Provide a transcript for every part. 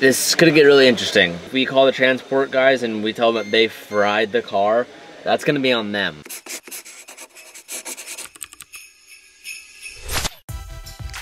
This is gonna get really interesting. If we call the transport guys and we tell them that they fried the car, that's gonna be on them.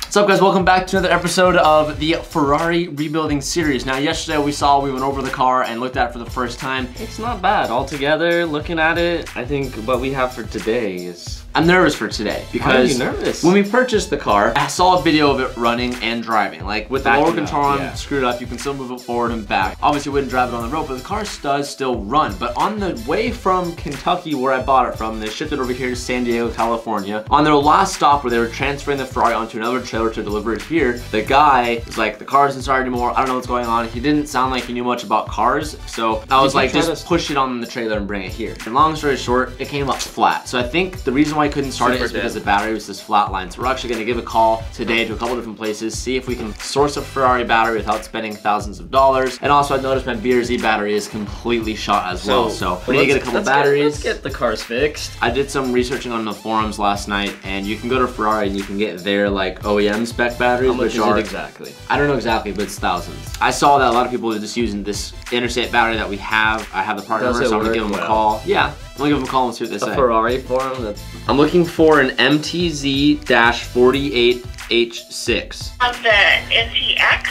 What's up guys, welcome back to another episode of the Ferrari rebuilding series. Now yesterday we went over the car and looked at it for the first time. It's not bad altogether, looking at it. I think what we have for today is... I'm nervous for today because why are you nervous? When we purchased the car, I saw a video of it running and driving. Like with the lower control arm screwed up, you can still move it forward and back. Obviously we wouldn't drive it on the road, but the car does still run. But on the way from Kentucky where I bought it from, they shipped it over here to San Diego, California. On their last stop where they were transferring the Ferrari onto another trailer to deliver it here, the guy was like, the car isn't starting anymore, I don't know what's going on. He didn't sound like he knew much about cars, so I was like, just push it on the trailer and bring it here. And long story short, it came up flat. So I think the reason why I couldn't start it is because the battery was just flatline. So we're actually gonna give a call today to a couple different places, see if we can source a Ferrari battery without spending thousands of dollars. And also I noticed my BRZ battery is completely shot as well. So we need to get a couple batteries. Let's get the cars fixed. I did some researching on the forums last night, and you can go to Ferrari and you can get their like OEM spec batteries, which are exactly. I don't know exactly, but it's thousands. I saw that a lot of people are just using this interstate battery that we have. I have the part number, so I'm gonna give them a call. Yeah, I'm gonna give them a call and see what they say. A Ferrari forum. I'm looking for an MTZ-48H6. Of the NTX?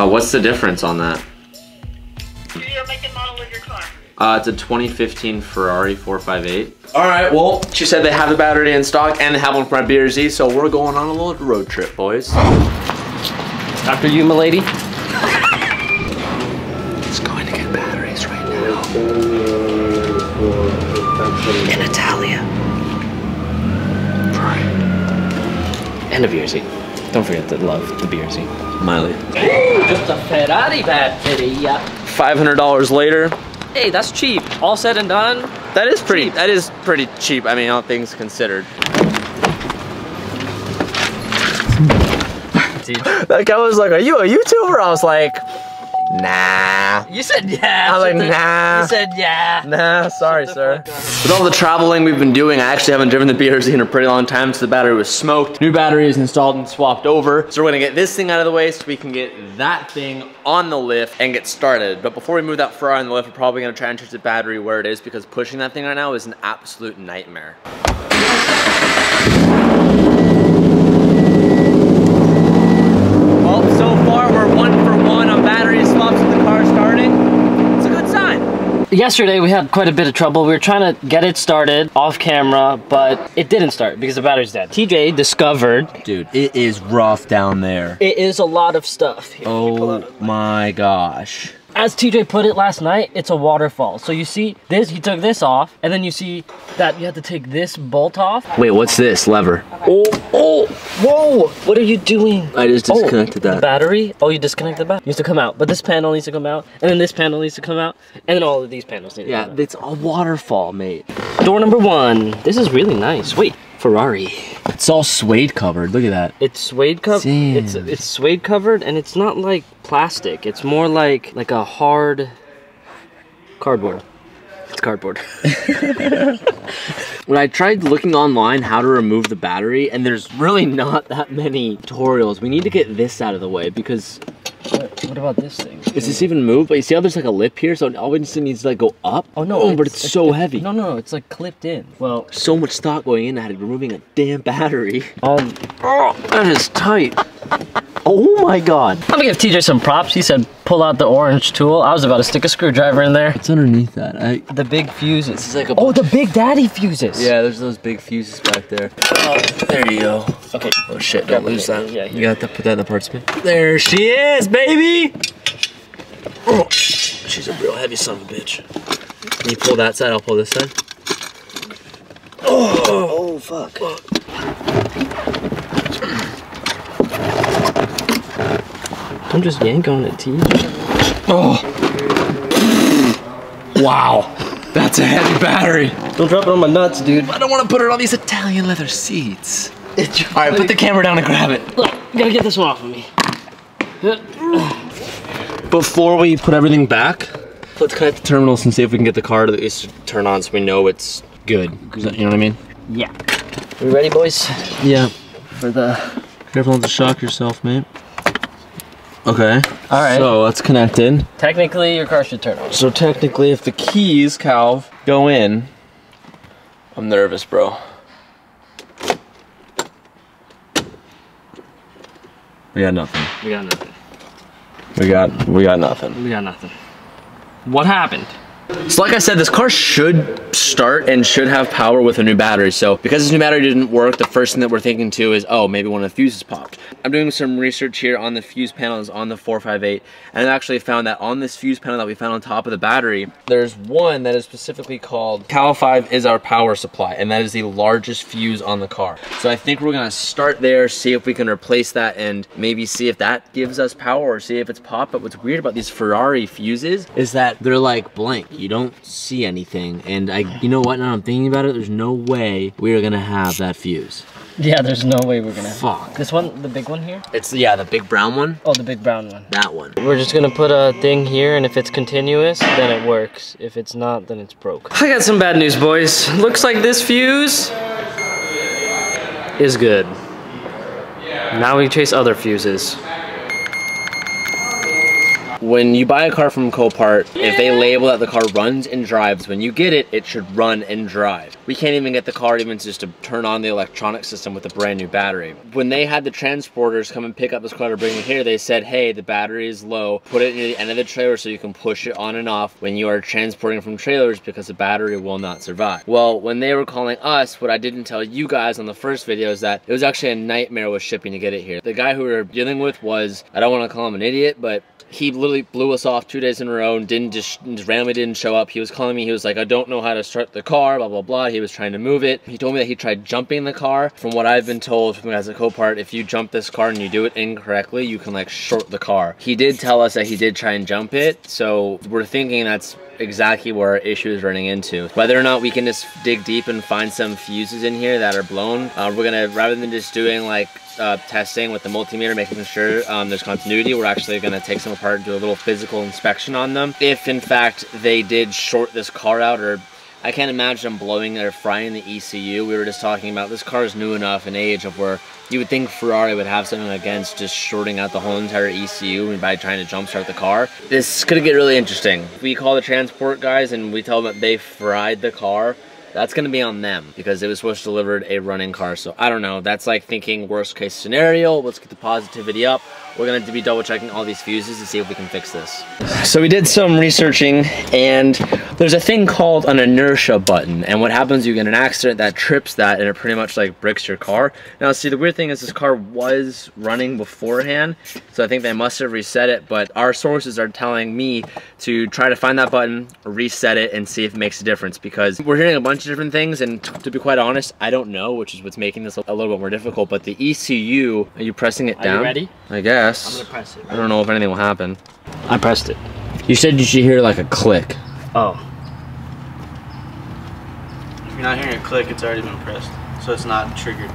What's the difference on that? Do you make and model of your car? It's a 2015 Ferrari 458. All right, well, she said they have the battery in stock and they have one for my BRZ, so we're going on a little road trip, boys. After you, milady. It's going to get batteries right now. In Italia. Right. And a BRZ. Don't forget to love the BRZ. Miley. Just a Ferrari battery. $500 later. Hey, that's cheap. All said and done. That is pretty cheap. I mean, all things considered. That guy was like, "Are you a YouTuber?" I was like, "Nah." You said yeah. I was like, "Nah." You said yeah. Nah, sorry, sir. With all the traveling we've been doing, I actually haven't driven the BRZ in a pretty long time, so the battery was smoked. New battery is installed and swapped over. So we're gonna get this thing out of the way so we can get that thing on the lift and get started. But before we move that Ferrari on the lift, we're probably gonna try and change the battery where it is because pushing that thing right now is an absolute nightmare. Well, so far we're 1 for 1 on battery swaps with the car starting. It's a good sign. Yesterday we had quite a bit of trouble. We were trying to get it started off camera, but it didn't start because the battery's dead. TJ discovered... Dude, it is rough down there. It is a lot of stuff. Here, oh my gosh. As TJ put it last night, it's a waterfall. So you see this, he took this off, and then you see that you have to take this bolt off. Wait, what's this lever? Oh, whoa, what are you doing? I just disconnected that. The battery? Oh, you disconnected the battery? It needs to come out, but this panel needs to come out, and then this panel needs to come out, and then all of these panels need to come out. Yeah, it's a waterfall, mate. Door number 1. This is really nice. Wait, Ferrari. It's all suede covered, look at that. It's suede covered. It's suede covered, and it's not like plastic. It's more like a hard cardboard. It's cardboard. When I tried looking online how to remove the battery, and there's really not that many tutorials. We need to get this out of the way because... What about this thing? Is this even moved? But you see how there's like a lip here, so it always needs to like go up? Oh no, but it's so heavy. No, it's like clipped in. Well, so much thought going into removing a damn battery. Oh, that is tight. Oh my god. I'm gonna give TJ some props. He said pull out the orange tool. I was about to stick a screwdriver in there. What's underneath that? The big fuses. This is like the Big Daddy fuses. Yeah, there's those big fuses back there. There you go. Okay. Oh shit, don't lose that. Yeah, you got to put that in the parts bin. There she is, baby! Oh, she's a real heavy son of a bitch. Can you pull that side? I'll pull this side. Oh fuck. Don't just yank on it, T. Oh. Wow. That's a heavy battery. Don't drop it on my nuts, dude. I don't want to put it on these Italian leather seats. Alright, put the camera down and grab it. Look, you gotta get this one off of me. Before we put everything back, let's connect the terminals and see if we can get the car to at least turn on so we know it's good. You know what I mean? Yeah. We ready, boys? Yeah. For the... Careful not to shock yourself, mate. Okay. All right. So it's connected. Technically, your car should turn on. So technically, if the keys, Cal, go in, I'm nervous, bro. We got nothing. We got nothing. We got nothing. We got nothing. What happened? So like I said, this car should start and should have power with a new battery. So because this new battery didn't work, the first thing that we're thinking too is, oh, maybe one of the fuses popped. I'm doing some research here on the fuse panels on the 458, and I actually found that on this fuse panel that we found on top of the battery, there's one that is specifically called Cal 5 is our power supply, and that is the largest fuse on the car. So I think we're gonna start there, see if we can replace that, and maybe see if that gives us power or see if it's popped. But what's weird about these Ferrari fuses is that they're like blank. You don't see anything, and you know what, now I'm thinking about it, there's no way we are gonna have that fuse. Yeah, there's no way we're gonna. Fuck. This one, the big one here? It's, yeah, the big brown one. Oh, the big brown one. That one. We're just gonna put a thing here, and if it's continuous, then it works. If it's not, then it's broke. I got some bad news, boys. Looks like this fuse is good. Now we chase other fuses. When you buy a car from Copart, if they label that the car runs and drives, when you get it, it should run and drive. We can't even get the car even just to turn on the electronic system with a brand new battery. When they had the transporters come and pick up this car to bring it here, they said, hey, the battery is low, put it near the end of the trailer so you can push it on and off when you are transporting from trailers because the battery will not survive. Well, when they were calling us, what I didn't tell you guys on the first video is that it was actually a nightmare with shipping to get it here. The guy who we were dealing with was, I don't want to call him an idiot, but he literally blew us off 2 days in a row and just randomly didn't show up. He was calling me, he was like, I don't know how to start the car, blah, blah, blah. He was trying to move it. He told me that he tried jumping the car. From what I've been told from as a Copart, if you jump this car and you do it incorrectly, you can like short the car. He did tell us that he did try and jump it, so we're thinking that's exactly where our issue is running into. Whether or not we can just dig deep and find some fuses in here that are blown, we're gonna, rather than just doing like testing with the multimeter, making sure there's continuity, we're actually gonna take some apart and do a little physical inspection on them. If in fact they did short this car out, or I can't imagine them blowing or frying the ECU. We were just talking about this car is new enough in age of where you would think Ferrari would have something against just shorting out the whole entire ECU by trying to jumpstart the car. This could get really interesting. If we call the transport guys and we tell them that they fried the car, that's gonna be on them because it was supposed to deliver a running car. So I don't know, that's like thinking worst case scenario. Let's get the positivity up. We're gonna be double checking all these fuses to see if we can fix this. So we did some researching, and there's a thing called an inertia button, and what happens, you get an accident that trips that and it pretty much like bricks your car. Now see, the weird thing is this car was running beforehand, so I think they must have reset it, but our sources are telling me to try to find that button, reset it, and see if it makes a difference, because we're hearing a bunch of different things, and to be quite honest, I don't know, which is what's making this a little bit more difficult. But the ECU, are you pressing it down? Are you ready? I guess. I'm gonna press it. I don't know if anything will happen. I pressed it. You said you should hear like a click. Oh. If you're not hearing a click, it's already been pressed, so it's not triggered.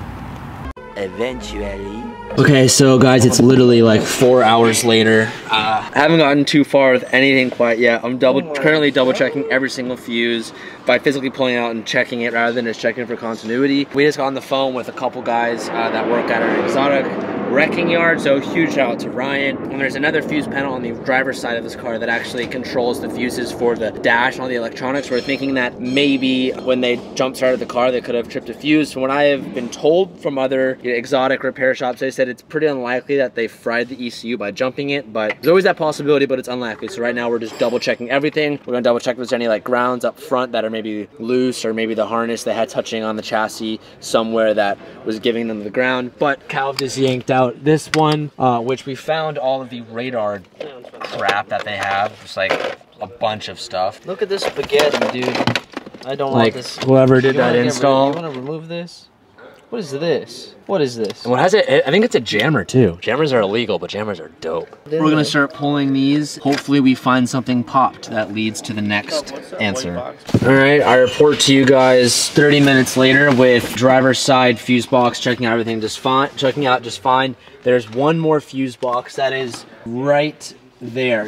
Eventually. Okay, so guys, it's literally like 4 hours later. I haven't gotten too far with anything quite yet. I'm currently double checking every single fuse by physically pulling out and checking it rather than just checking for continuity. We just got on the phone with a couple guys that work at our exotic wrecking yard, so huge shout out to Ryan. And there's another fuse panel on the driver's side of this car that actually controls the fuses for the dash and all the electronics. We're thinking that maybe when they jump started the car, they could have tripped a fuse. From what I have been told from other exotic repair shops, they said it's pretty unlikely that they fried the ECU by jumping it, but there's always that possibility, but it's unlikely. So right now we're just double checking everything. We're gonna double check if there's any like grounds up front that are maybe loose, or maybe the harness they had touching on the chassis somewhere that was giving them the ground. But Cal just yanked out this one, which we found all of the radar crap that they have, just like a bunch of stuff. Look at this spaghetti, dude. I don't like want this. Whoever did that install. You want to remove this? What is this? What is this? And what has it? I think it's a jammer too. Jammers are illegal, but jammers are dope. We're gonna start pulling these. Hopefully we find something popped that leads to the next answer. All right, I report to you guys 30 minutes later with driver's side fuse box checking out everything just fine. There's one more fuse box that is right there.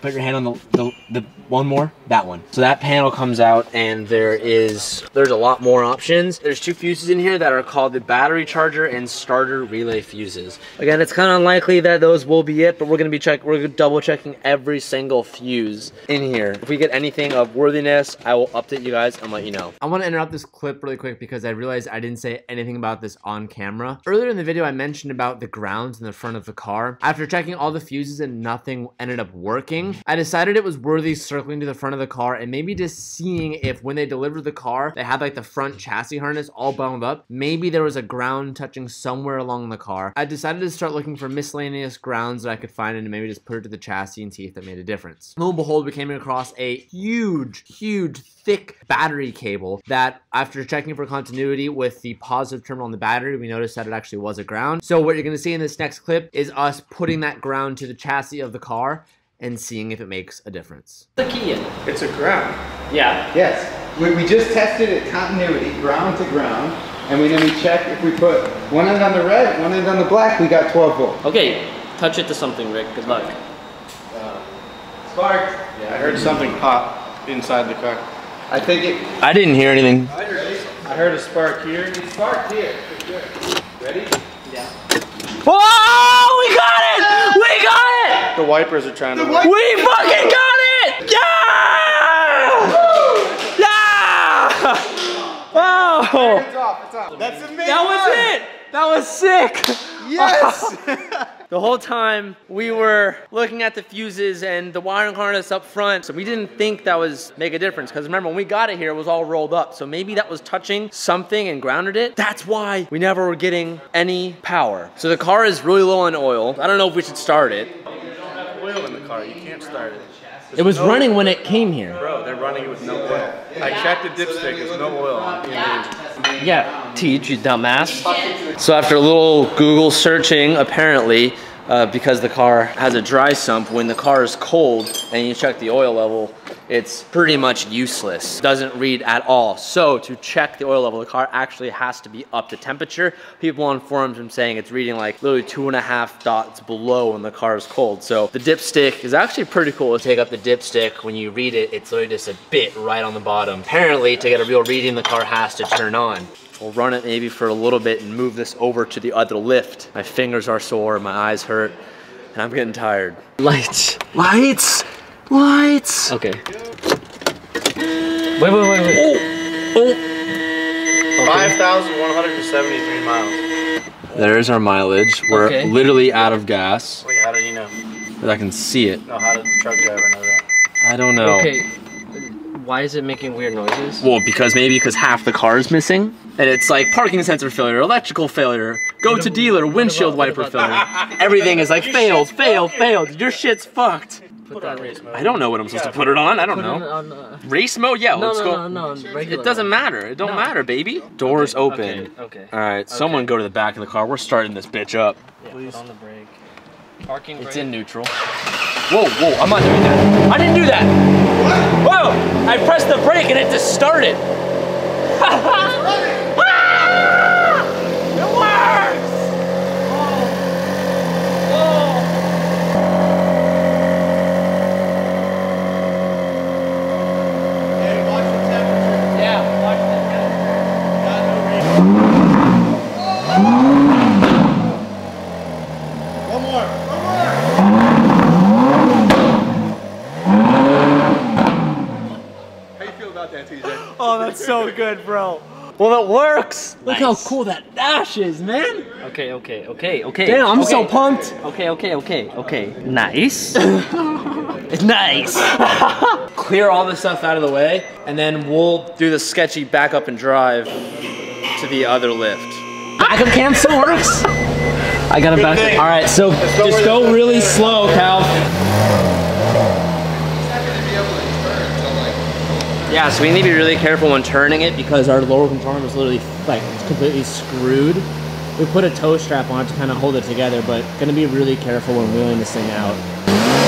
Put your hand on the one more that one. So that panel comes out and there's a lot more options. There's 2 fuses in here that are called the battery charger and starter relay fuses. Again, it's kind of unlikely that those will be it, but we're gonna double checking every single fuse in here. If we get anything of worthiness, I will update you guys and let you know. I want to interrupt this clip really quick because I realized I didn't say anything about this on camera. Earlier in the video, I mentioned about the grounds in the front of the car. After checking all the fuses and nothing ended up working, I decided it was worthy circling to the front of the car and maybe just seeing if when they delivered the car, they had like the front chassis harness all bound up. Maybe there was a ground touching somewhere along the car. I decided to start looking for miscellaneous grounds that I could find and maybe just put it to the chassis and see if that made a difference. Lo and behold, we came across a huge, thick battery cable that after checking for continuity with the positive terminal on the battery, we noticed that it actually was a ground. So what you're gonna see in this next clip is us putting that ground to the chassis of the car and seeing if it makes a difference. The key in. It's a ground. Yeah. Yes. We just tested it continuity, ground to ground, and then we checked if we put one end on the red, one end on the black, we got 12 volts. Okay, touch it to something, Rick. Good luck. Sparked. Yeah, I heard something pop inside the car. I think it. I didn't hear anything. I heard a spark here. It sparked here. Ready? Yeah. Whoa! We got it! We got it! The wipers are trying to work. We fucking got it! Yeah! Yeah! Oh! It's off. That's amazing. That was it! That was sick! Yes! The whole time we were looking at the fuses and the wiring harness up front, so we didn't think that was make a difference. Because remember, when we got it here, it was all rolled up. So maybe that was touching something and grounded it. That's why we never were getting any power. So the car is really low on oil. I don't know if we should start it. Oil in the car, you can't start it. It was running when it came here. Bro, they're running it with no oil. I checked the dipstick, there's no oil in the engine. Yeah, teach you dumbass. So after a little Google searching, apparently, because the car has a dry sump, when the car is cold and you check the oil level, it's pretty much useless. Doesn't read at all. So to check the oil level, the car actually has to be up to temperature. People on forums are saying it's reading like literally 2.5 dots below when the car is cold. So the dipstick is actually pretty cool. To take up the dipstick, when you read it, it's literally just a bit right on the bottom. Apparently, to get a real reading, the car has to turn on. We'll run it maybe for a little bit and move this over to the other lift. My fingers are sore, my eyes hurt, and I'm getting tired. Lights. Lights! Lights! Okay. Wait. Oh! 5,173 miles. There's our mileage. We're literally out of gas. Wait, how do you know? But I can see it. No, how did the truck driver know that? I don't know. Okay. Why is it making weird noises? Well, because half the car is missing. And it's like parking sensor failure, electrical failure, go to dealer, windshield wiper failure. Everything is like failed. Your shit's fucked. Put on race mode. I don't know what I'm supposed to put it on. I don't know. On, Race mode? Yeah, let's go. No, regular. It doesn't matter. It don't matter, baby. Doors open. Okay. All right, someone go to the back of the car. We're starting this bitch up. Yeah, put on the brake. Parking brake. It's in neutral. Whoa, I'm not doing that. I didn't do that. What? Whoa! I pressed the brake and it just started. It works! And watch the temperature. Yeah, watch One more. How you feel about that, TJ? Oh, that's so good, bro. Well, it works. Look how cool that dash is, man. Okay. Damn, I'm so pumped. Okay. Nice. Nice. Clear all this stuff out of the way, and then we'll do the sketchy back up and drive to the other lift. Backup cam still works. I got a back. All right, so just go really slow, Cal. Yeah, so we need to be really careful when turning it because our lower control arm is literally like completely screwed. We put a toe strap on it to kind of hold it together, but gonna be really careful when wheeling this thing out.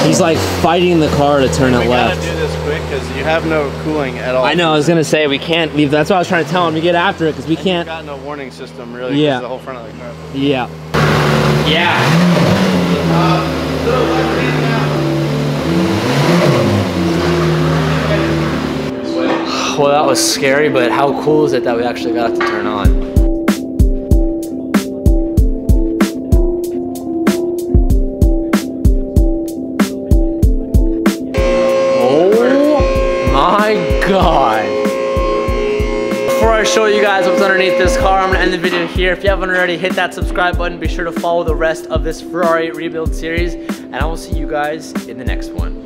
He's like fighting the car to turn it left. We gotta do this quick because you have no cooling at all. I know, I was gonna say we can't leave. That's why I was trying to tell him to get after it because we can't. You've got no warning system really. Yeah. The whole front of the car. Yeah. Yeah. Little left hand now. Well, that was scary, but how cool is it that we actually got it to turn on? Oh my God. Before I show you guys what's underneath this car, I'm gonna end the video here. If you haven't already, hit that subscribe button. Be sure to follow the rest of this Ferrari rebuild series, and I will see you guys in the next one.